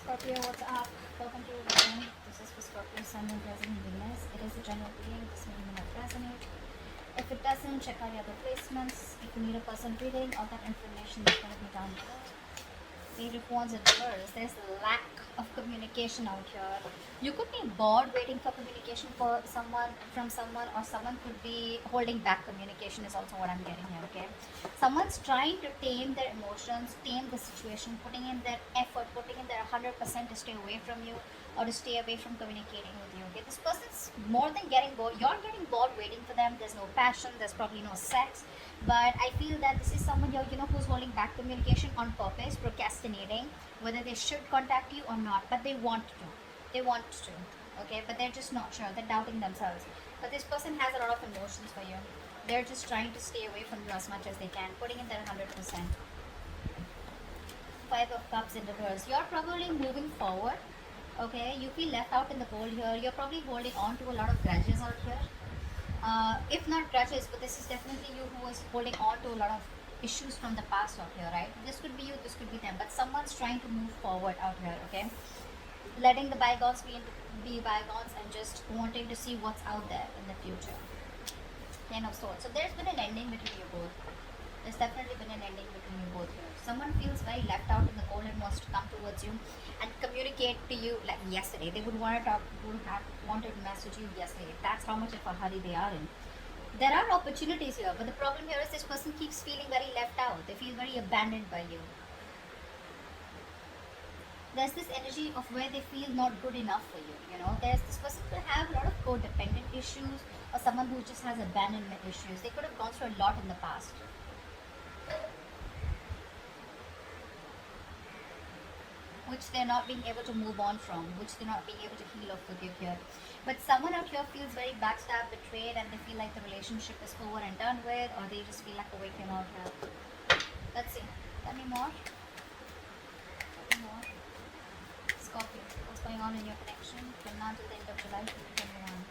Scorpio, what's up? Welcome to your reading. This is for Scorpio, Sun, Moon, Rising, and Venus. It is a general reading. This may not resonate. If it doesn't, check out the other placements. If you need a personal reading, all that information is going to be down below. Page of Wands in reverse. There's a lack of communication out here. You could be bored waiting for communication for someone from someone, or someone could be holding back communication. Is also what I'm getting here. Okay, someone's trying to tame their emotions, tame the situation, putting in their effort, putting in their 100% to stay away from you or to stay away from communicating with you. Okay, this person's more than getting bored. You're getting bored waiting for them. There's no passion. There's probably no sex. But I feel that this is someone here, who's holding back communication on purpose, procrastinating whether they should contact you or not. But they want to. They want to. Okay, but they're just not sure. They're doubting themselves. But this person has a lot of emotions for you. They're just trying to stay away from you as much as they can, putting in their 100%. Five of Cups in reverse. You're probably moving forward. Okay, you feel left out in the cold here. You're probably holding on to a lot of grudges out here. If not grudges, but this is definitely you who is holding on to a lot of issues from the past out here, right? This could be you, this could be them, but someone's trying to move forward out here, okay? Letting the bygones be bygones and just wanting to see what's out there in the future. Ten of Swords. So there's been an ending between you both. There's definitely been an ending between you both here. Someone feels very left out in the cold and wants to come towards you and communicate to you like yesterday. They would want to talk, would have wanted to message you yesterday. That's how much of a hurry they are in. There are opportunities here, but the problem here is this person keeps feeling very left out. They feel very abandoned by you. There's this energy of where they feel not good enough for you. There's this person could have a lot of codependent issues, or someone who just has abandonment issues. They could have gone through a lot in the past, which they're not being able to move on from, which they're not being able to heal or forgive here. But someone out here feels very backstabbed, betrayed, and they feel like the relationship is over and done with, or they just feel like a victim out here. Let's see. Tell me more. Tell me more. Scorpio, what's going on in your connection from now till the end of July 2021?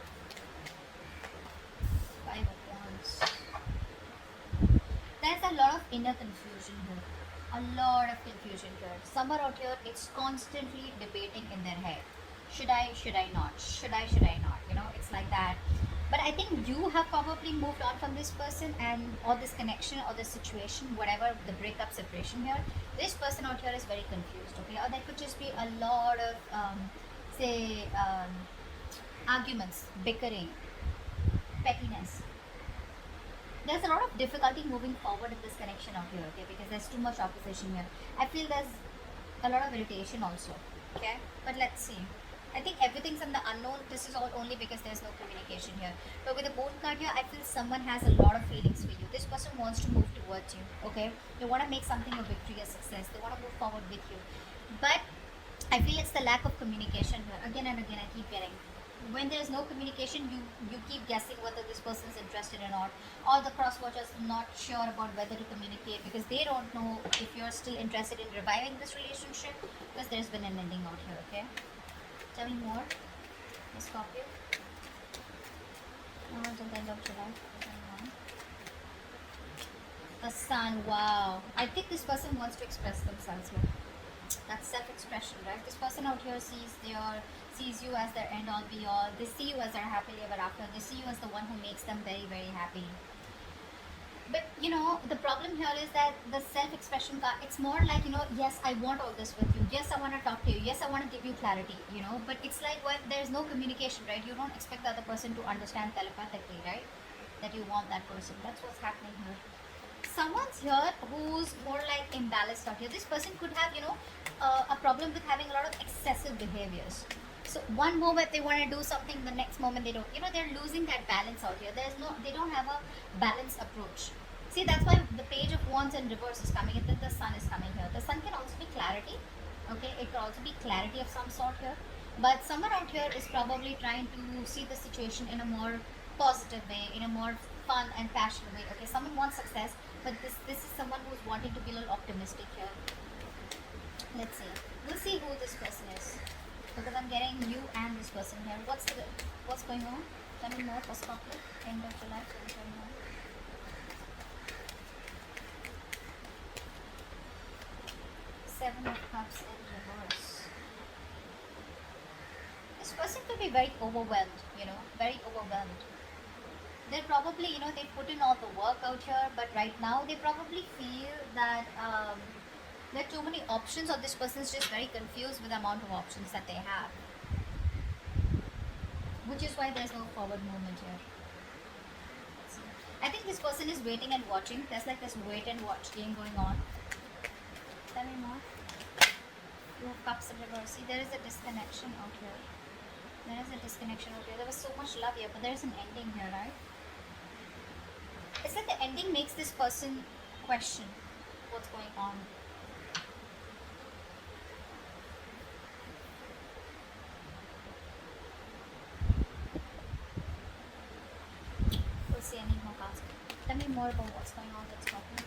Five of Wands. There's a lot of inner confusion here. A lot of confusion here. Someone out here is constantly debating in their head. Should I not? Should I not? It's like that. But I think you have probably moved on from this person or this connection or this situation, whatever the breakup, separation here. This person out here is very confused, okay? Or there could just be a lot of, arguments, bickering, pettiness. There's a lot of difficulty moving forward in this connection out here, okay? Because there's too much opposition here. I feel there's a lot of irritation also, okay? But let's see. I think everything's in the unknown. This is all only because there's no communication here. But with the Moon card here, I feel someone has a lot of feelings for you. This person wants to move towards you, okay? They want to make something a victory, a success. They want to move forward with you. But I feel it's the lack of communication here. Again and again, I keep getting. When there's no communication, you keep guessing whether this person is interested or not. Or the cross watchers not sure about whether to communicate because they don't know if you're still interested in reviving this relationship because there's been an ending out here, okay? Tell me more, Miss Scorpio. Until the end of July. The Sun, wow. I think this person wants to express themselves here. That's self-expression, right? This person out here sees you as their end all be all. They see you as their happily ever after. They see you as the one who makes them very, very happy. But the problem here is that the self-expression card, it's more like, yes, I want all this with you. Yes, I want to talk to you. Yes, I want to give you clarity, but it's like when there's no communication, right? You don't expect the other person to understand telepathically, right? That you want that person. That's what's happening here. Someone's here who's more like imbalanced out here. This person could have, a problem with having a lot of excessive behaviors. So one moment they want to do something, the next moment they don't. They're losing that balance out here. They don't have a balanced approach. See, that's why the Page of Wands in reverse is coming, and then the Sun is coming here. The Sun can also be clarity. Okay, it could also be clarity of some sort here. But someone out here is probably trying to see the situation in a more positive way, in a more fun and passionate way. Okay, someone wants success, but this is someone who's wanting to be a little optimistic here. Let's see. We'll see who this person is. Because I'm getting you and this person here. What's going on? Tell me more for Scorpio. End of July 2021. Seven of Cups in reverse. This person could be very overwhelmed, very overwhelmed. They're probably, they put in all the work out here, but right now they probably feel that there are too many options, or this person is just very confused with the amount of options that they have, which is why there's no forward movement here. I think this person is waiting and watching. There's like this wait and watch game going on. Tell me more. Two of Cups in reverse. See, there is a disconnection out here. There is a disconnection out here. There was so much love here, but there is an ending here, right? It's like the ending makes this person question what's going on. We'll see any more cards. Tell me more about what's going on with Scorpio.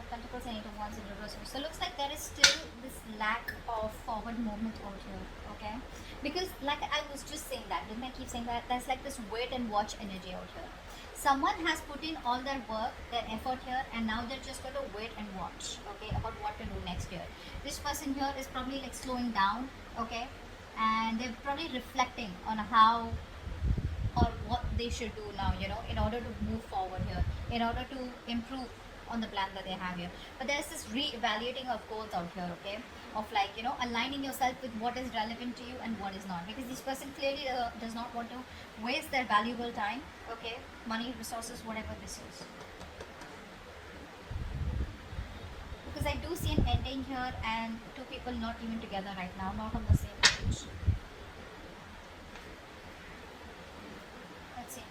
Pentacles and Eight of Wands in reverse. So it looks like there is still this lack of forward movement out here, okay? Because like I was just saying that, didn't I keep saying that? There's like this wait and watch energy out here. Someone has put in all their work, their effort here, and now they're just going to wait and watch, okay, about what to do next year. This person here is probably like slowing down, okay? And they're probably reflecting on how or what they should do now, in order to move forward here, in order to improve on the plan that they have here. But there's this re-evaluating of goals out here, okay, of like, aligning yourself with what is relevant to you and what is not, because this person clearly does not want to waste their valuable time, okay, money, resources, whatever this is, because I do see an ending here and two people not even together right now, not on the same page. Let's see,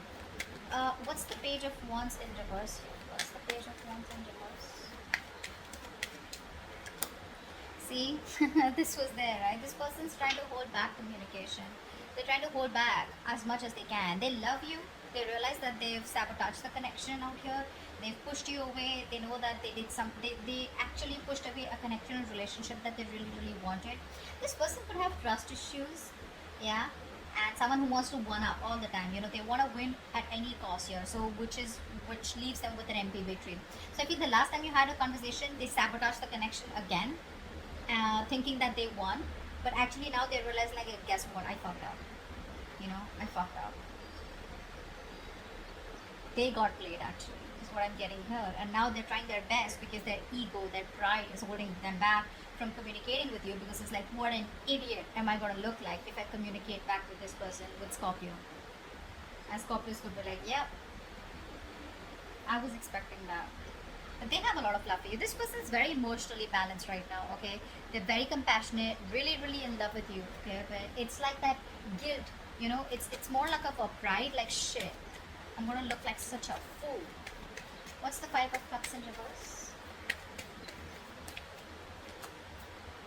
what's the Page of Wands in reverse here? What's the Page of Wands in reverse? See, this was there, right? This person's trying to hold back communication. They're trying to hold back as much as they can. They love you. They realize that they've sabotaged the connection out here. They've pushed you away. They know that they did some. They actually pushed away a connection and relationship that they really, really wanted. This person could have trust issues, yeah, and someone who wants to one up all the time. They want to win at any cost here. So which leaves them with an empty victory. So I feel the last time you had a conversation, they sabotaged the connection again, thinking that they won, but actually now they realize, like, guess what? I fucked up. I fucked up. They got played, actually, is what I'm getting here. And now they're trying their best because their ego, their pride is holding them back from communicating with you, because it's like, what an idiot am I going to look like if I communicate back with this person, with Scorpio? And Scorpios could be like, yep, I was expecting that. But they have a lot of love for you. This person is very emotionally balanced right now, okay? They're very compassionate, really, really in love with you, okay? But it's like that guilt, it's more like a pride, like, shit, I'm going to look like such a fool. What's the Five of Cups in reverse?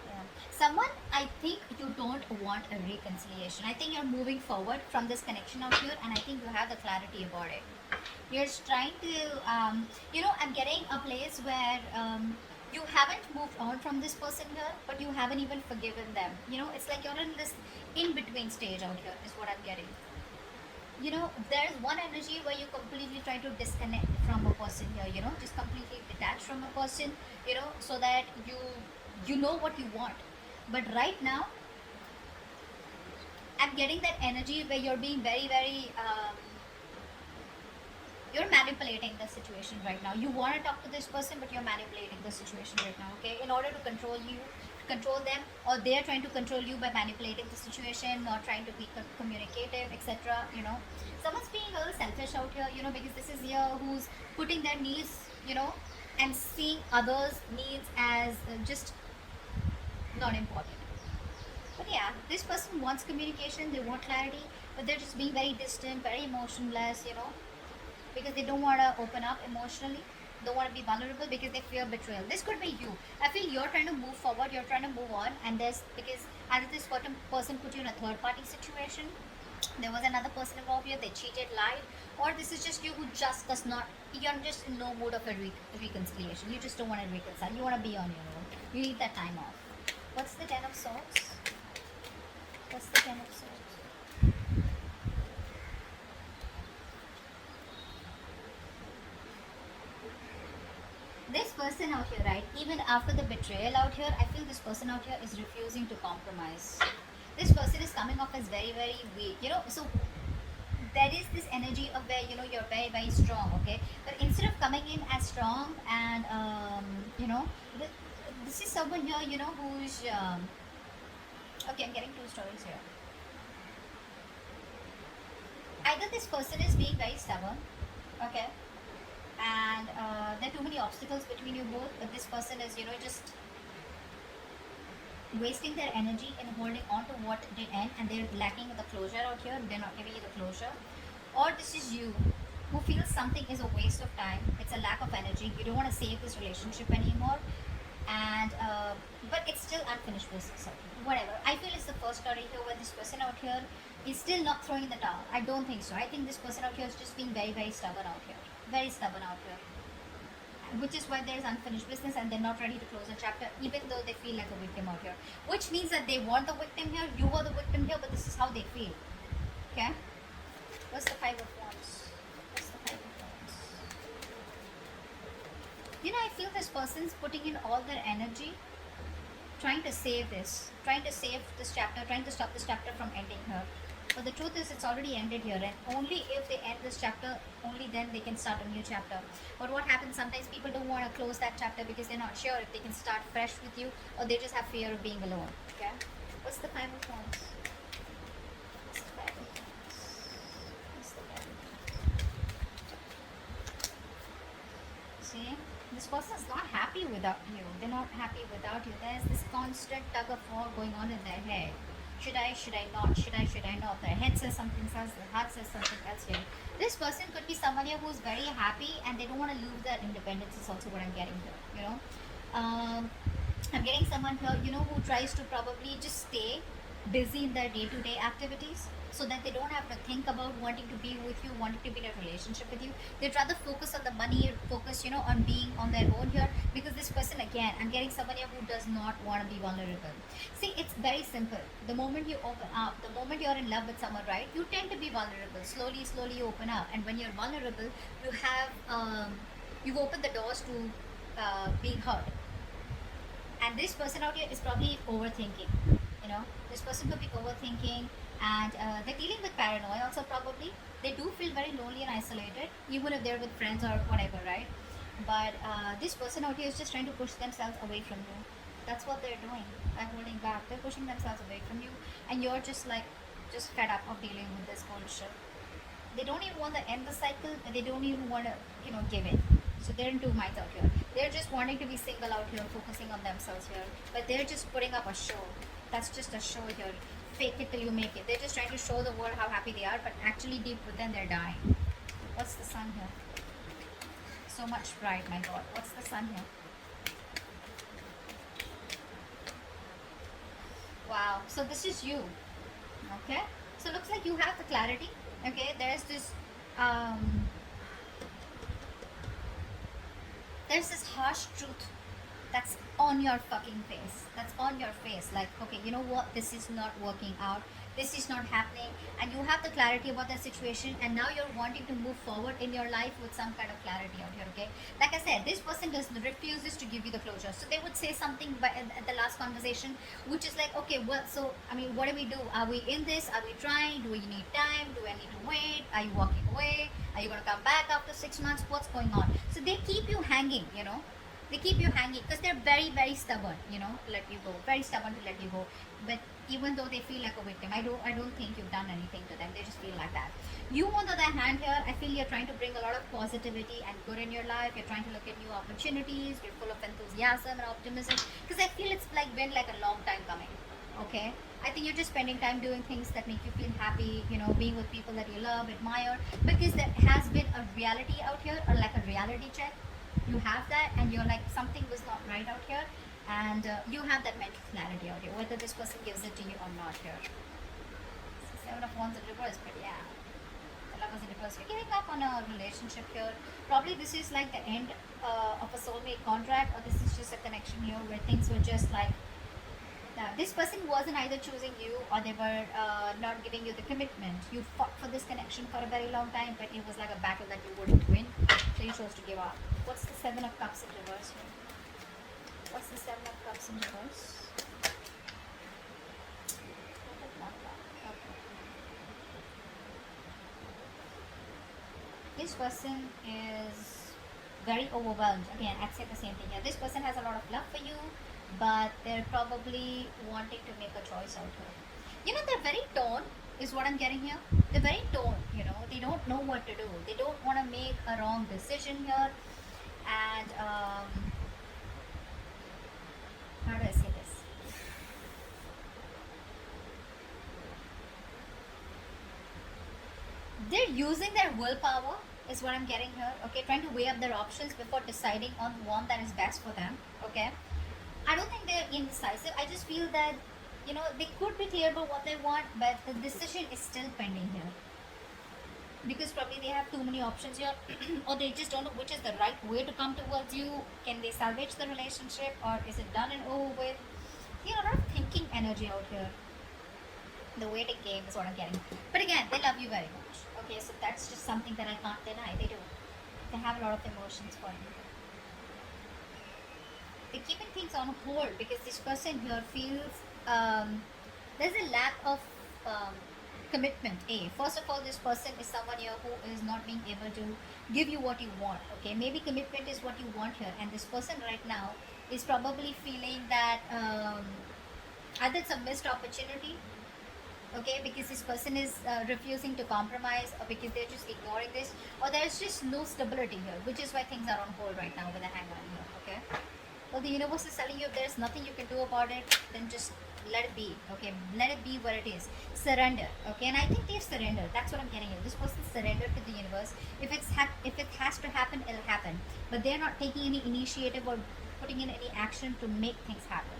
Yeah. Someone, I think you don't want a reconciliation. I think you're moving forward from this connection out here, and I think you have the clarity about it. You're trying to, I'm getting a place where you haven't moved on from this person here, but you haven't even forgiven them. It's like you're in this in-between stage out here, is what I'm getting. There's one energy where you completely try to disconnect from a person here, just completely detach from a person, so that you know what you want. But right now, I'm getting that energy where you're being very, very, you're manipulating the situation right now. You want to talk to this person, but you're manipulating the situation right now, okay? In order to control them, or they're trying to control you by manipulating the situation, or trying to be communicative, etc. Someone's being a little selfish out here, because this is here who's putting their needs, and seeing others' needs as just not important. But yeah, this person wants communication, they want clarity, but they're just being very distant, very emotionless, because they don't want to open up emotionally, don't want to be vulnerable, because they fear betrayal. This could be you. I feel you're trying to move forward, you're trying to move on, and because either this person put you in a third party situation, there was another person involved here, they cheated, lied, or this is just you who just does not, you're just in no mood of a reconciliation. You just don't want to reconcile, you want to be on your own, you need that time off. What's the Ten of Swords? What's the Ten of Swords? person out here, right? Even after the betrayal out here, I feel this person out here is refusing to compromise. This person is coming off as very, very weak. So there is this energy of where you're very, very strong, okay? But instead of coming in as strong and th- this is someone here, who's okay. I'm getting two stories here. Either this person is being very stubborn, okay, and there are too many obstacles between you both, but this person is just wasting their energy in holding on to what did end, and they're lacking the closure out here. They're not giving you the closure. Or this is you who feels something is a waste of time, it's a lack of energy, you don't want to save this relationship anymore, and but it's still unfinished business. So whatever, I feel it's the first story here where this person out here is still not throwing in the towel. I don't think so. I think this person out here is just being very, very stubborn out here, very stubborn out here, which is why there's unfinished business and they're not ready to close the chapter, even though they feel like a victim out here, which means that they want the victim here, you are the victim here, but this is how they feel. Okay, what's the Five of Wands? What's the Five of Wands? I feel this person's putting in all their energy trying to save this, trying to save this chapter, trying to stop this chapter from ending here. But the truth is, it's already ended here, and only if they end this chapter, only then they can start a new chapter. But what happens sometimes, people don't want to close that chapter because they're not sure if they can start fresh with you, or they just have fear of being alone. Okay? What's the Five of Wands? What's the Five of Wands? What's the Five of Wands? See? This person is not happy without you. They're not happy without you. There's this constant tug of war going on in their head. Should I not? Should I not? Their head says something else, their heart says something else here. This person could be someone here who's very happy and they don't want to lose their independence, is also what I'm getting here, I'm getting someone here, who tries to probably just stay busy in their day-to-day activities so that they don't have to think about wanting to be with you, wanting to be in a relationship with you. They'd rather focus on the money, focus, on being on their own here, because this person, again, I'm getting someone here who does not want to be vulnerable. See, it's very simple. The moment you open up, the moment you're in love with someone, right, you tend to be vulnerable. Slowly, slowly you open up. And when you're vulnerable, you have, you've opened the doors to being hurt. And this person out here is probably overthinking. This person could be overthinking, and they're dealing with paranoia also probably. They do feel very lonely and isolated, even if they're with friends or whatever, right? But this person out here is just trying to push themselves away from you. That's what they're doing. They're holding back. They're pushing themselves away from you, and you're just fed up of dealing with this bullshit. They don't even want to end the cycle, but they don't even want to, give in. So they're in two minds out here. They're just wanting to be single out here, focusing on themselves here, but they're just putting up a show. That's just a show here. Fake it till you make it. They're just trying to show the world how happy they are, but actually deep within they're dying. What's the Sun here? So much pride, my God. What's the Sun here? Wow. So this is you. Okay. So it looks like you have the clarity. Okay. There's this harsh truth that's on your fucking face. That's on your face. Like, okay, you know what? This is not working out. This is not happening. And you have the clarity about that situation. And now you're wanting to move forward in your life with some kind of clarity out here, okay? Like I said, this person refuses to give you the closure. So they would say something at the last conversation, which is like, okay, well, so, what do we do? Are we in this? Are we trying? Do we need time? Do I need to wait? Are you walking away? Are you going to come back after 6 months? What's going on? So they keep you hanging, They keep you hanging because they're very, very stubborn, to let you go. Very stubborn to let you go. But even though they feel like a victim, I don't think you've done anything to them. They just feel like that. You, on the other hand, here, I feel you're trying to bring a lot of positivity and good in your life. You're trying to look at new opportunities. You're full of enthusiasm and optimism. Because I feel it's been like a long time coming. Okay? I think you're just spending time doing things that make you feel happy, being with people that you love, admire. Because there has been a reality out here, or like a reality check. You have that, and you're like, something was not right out here, and you have that mental clarity out here, whether this person gives it to you or not here. Seven of Wands in reverse, but yeah, the Lovers in reverse. You're giving up on a relationship here. Probably this is like the end of a soulmate contract, or this is just a connection here where things were just like, this person wasn't either choosing you, or they were not giving you the commitment. You fought for this connection for a very long time, but it was like a battle that you wouldn't win, so you chose to give up. What's the Seven of Cups in reverse here? What's the Seven of Cups in reverse? Okay. This person is very overwhelmed. Again, I'd say the same thing here. This person has a lot of love for you, but they're probably wanting to make a choice out here. You know, they're very torn, is what I'm getting here. They're very torn, you know. They don't know what to do. They don't want to make a wrong decision here. And, how do I say this? They're using their willpower, is what I'm getting here. Okay, trying to weigh up their options before deciding on one that is best for them. Okay, I don't think they're indecisive. I just feel that, you know, they could be clear about what they want, but the decision is still pending here. Because probably they have too many options here, or they just don't know which is the right way to come towards you. Can they salvage the relationship, or is it done and over with? You know, a lot of thinking energy out here. The waiting game is what I'm getting. But again, they love you very much. Okay, so that's just something that I can't deny. They do. They have a lot of emotions for you. They're keeping things on hold because this person here feels there's a lack of um, commitment. First of all, this person is someone here who is not being able to give you what you want. Okay, maybe commitment is what you want here, and this person right now is probably feeling that either it's a missed opportunity, okay, because this person is refusing to compromise, or because they're just ignoring this, or there's just no stability here, which is why things are on hold right now with a hangman here. Okay, well, the universe is telling you if there's nothing you can do about it, then just let it be. Okay, let it be what it is. Surrender. Okay, and I think they've surrendered. That's what I'm getting at. This person surrendered to the universe. If it has to happen, it'll happen, but they're not taking any initiative or putting in any action to make things happen,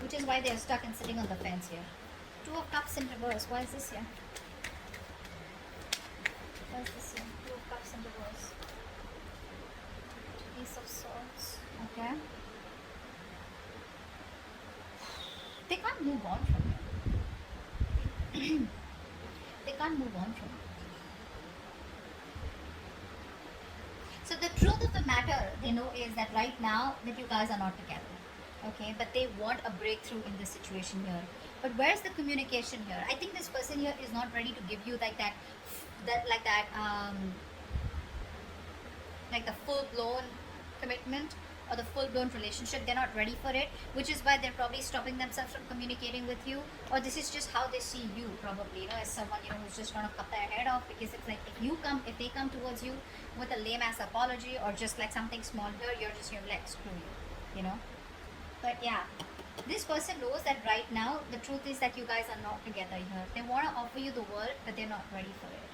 which is why they're stuck and sitting on the fence here. Two of Cups in reverse. Why is this here? Why is this here? Two of Cups in reverse. Ace of Swords. Okay. They can't move on from it. They can't move on from it. So the truth of the matter, they know, is that right now that you guys are not together. Okay, but they want a breakthrough in this situation here. But where's the communication here? I think this person here is not ready to give you like the full blown commitment or the full blown relationship. They're not ready for it, which is why they're probably stopping themselves from communicating with you. Or this is just how they see you, probably, you know, as someone, you know, who's just gonna cut their head off, because it's like if they come towards you with a lame ass apology or just like something small here, you're just like, screw you know. But yeah, this person knows that right now the truth is that you guys are not together here. They want to offer you the world, but they're not ready for it,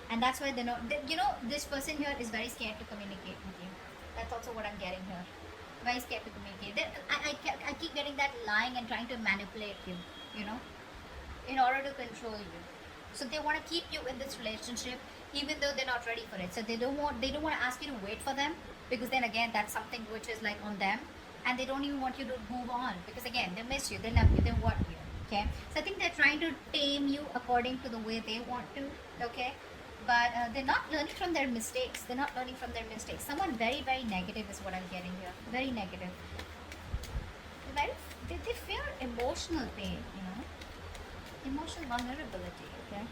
and that's why they're not. You know, this person here is very scared to communicate with you. That's also what I'm getting here. Very scared to communicate. I keep getting that lying and trying to manipulate you. You know, in order to control you. So they want to keep you in this relationship, even though they're not ready for it. So they don't want to ask you to wait for them, because then again that's something which is like on them. And they don't even want you to move on, because again, they miss you, they love you, they want you. Okay, so I think they're trying to tame you according to the way they want to. Okay, but they're not learning from their mistakes. Someone very, very negative is what I'm getting here. Very negative. They fear emotional pain, you know, emotional vulnerability. Okay,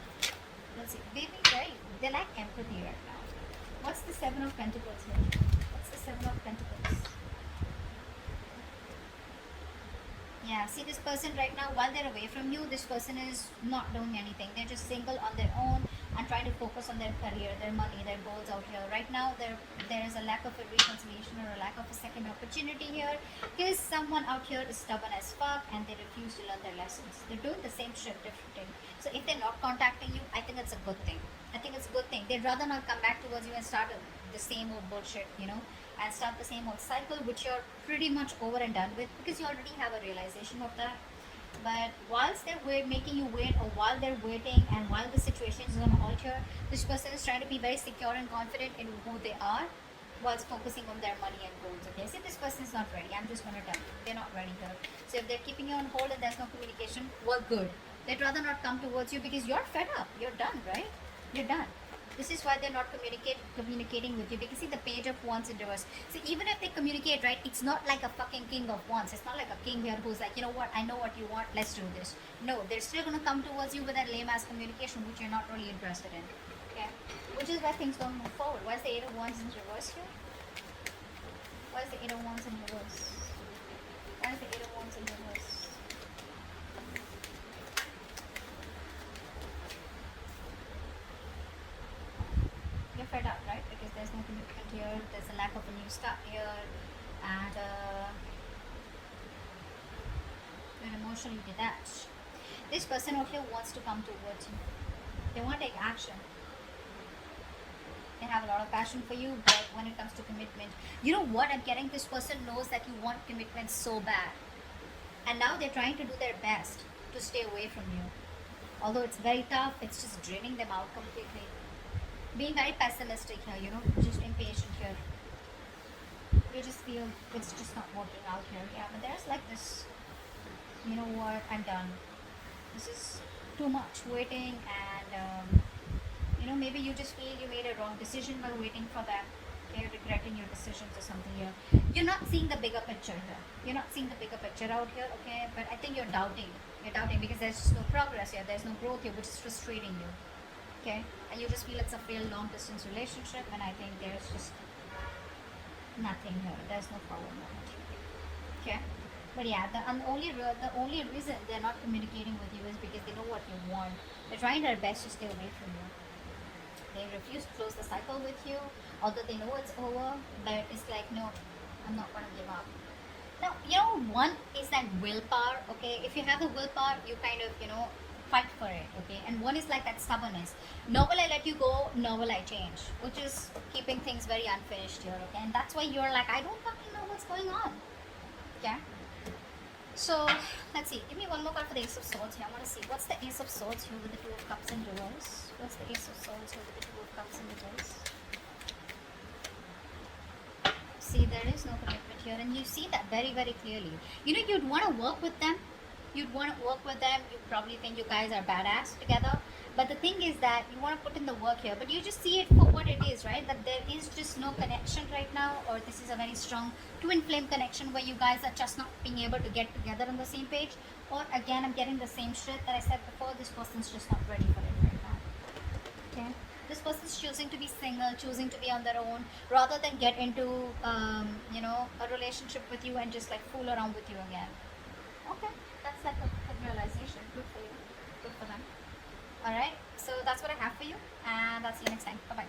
let's see. They lack empathy right now. What's the Seven of Pentacles here? What's the Seven of Pentacles? Yeah, see, this person right now, while they're away from you, this person is not doing anything. They're just single on their own and trying to focus on their career, their money, their goals out here. Right now, there is a lack of a reconciliation or a lack of a second opportunity here, because someone out here is stubborn as fuck and they refuse to learn their lessons. They're doing the same shit differently. So if they're not contacting you, I think it's a good thing. They'd rather not come back towards you and start the same old bullshit, you know, and start the same old cycle, which you're pretty much over and done with, because you already have a realization of that. But whilst they're making you wait, or while they're waiting, and while the situation is on hold here, this person is trying to be very secure and confident in who they are, whilst focusing on their money and goals. Okay, see, this person is not ready. I'm just going to tell you, they're not ready here. So if they're keeping you on hold and there's no communication, well, good. They'd rather not come towards you because you're fed up. You're done, right? You're done. This is why they're not communicating with you, because see the Page of Wands in reverse. See, even if they communicate, right, it's not like a fucking King of Wands. It's not like a king here who's like, you know what, I know what you want, let's do this. No, they're still gonna come towards you with that lame ass communication which you're not really interested in. Okay? Which is why things don't move forward. Why is the Eight of Wands in reverse here? Why is the Eight of Wands in reverse? Why is the Eight of Wands in reverse? You're fed up, right? Because there's no commitment here, there's a lack of a new start here, and you're emotionally detached. This person over here wants to come towards you. They want to take action. They have a lot of passion for you, but when it comes to commitment, you know what I'm getting? This person knows that you want commitment so bad. And now they're trying to do their best to stay away from you. Although it's very tough, it's just draining them out completely. Being very pessimistic here, you know, just impatient here. You just feel it's just not working out here. Yeah, but there's like this, you know what, I'm done. This is too much waiting, and you know, maybe you just feel you made a wrong decision while waiting for that. Okay, regretting your decisions or something here. You're not seeing the bigger picture here. You're not seeing the bigger picture out here, okay? But I think you're doubting. You're doubting because there's just no progress here. There's no growth here, which is frustrating you. Okay? And you just feel it's a failed long distance relationship, and I think there's just nothing here. There's no forward moment. Okay? But yeah, the only reason they're not communicating with you is because they know what you want. They're trying their best to stay away from you. They refuse to close the cycle with you, although they know it's over, but it's like, no, I'm not gonna give up. Now, you know, one is that willpower, okay? If you have the willpower, you kind of, you know, fight for it, okay? And one is like that stubbornness. Nor will I let you go, nor will I change, which is keeping things very unfinished here, okay? And that's why you're like, I don't fucking know what's going on, okay? So, let's see. Give me one more card for the Ace of Swords here. I want to see. What's the Ace of Swords here with the Two of Cups in reverse? What's the Ace of Swords here with the Two of Cups in reverse? See, there is no commitment here, and you see that very, very clearly. You know, you'd want to work with them. You'd want to work with them. You probably think you guys are badass together. But the thing is that you want to put in the work here, but you just see it for what it is, right? That there is just no connection right now, or this is a very strong twin flame connection where you guys are just not being able to get together on the same page. Or again, I'm getting the same shit that I said before. This person's just not ready for it right now. Okay? This person's choosing to be single, choosing to be on their own, rather than get into, you know, a relationship with you and just like fool around with you again. Okay, that's like a realization. Good for you. Good for them. Alright, so that's what I have for you, and I'll see you next time. Bye bye.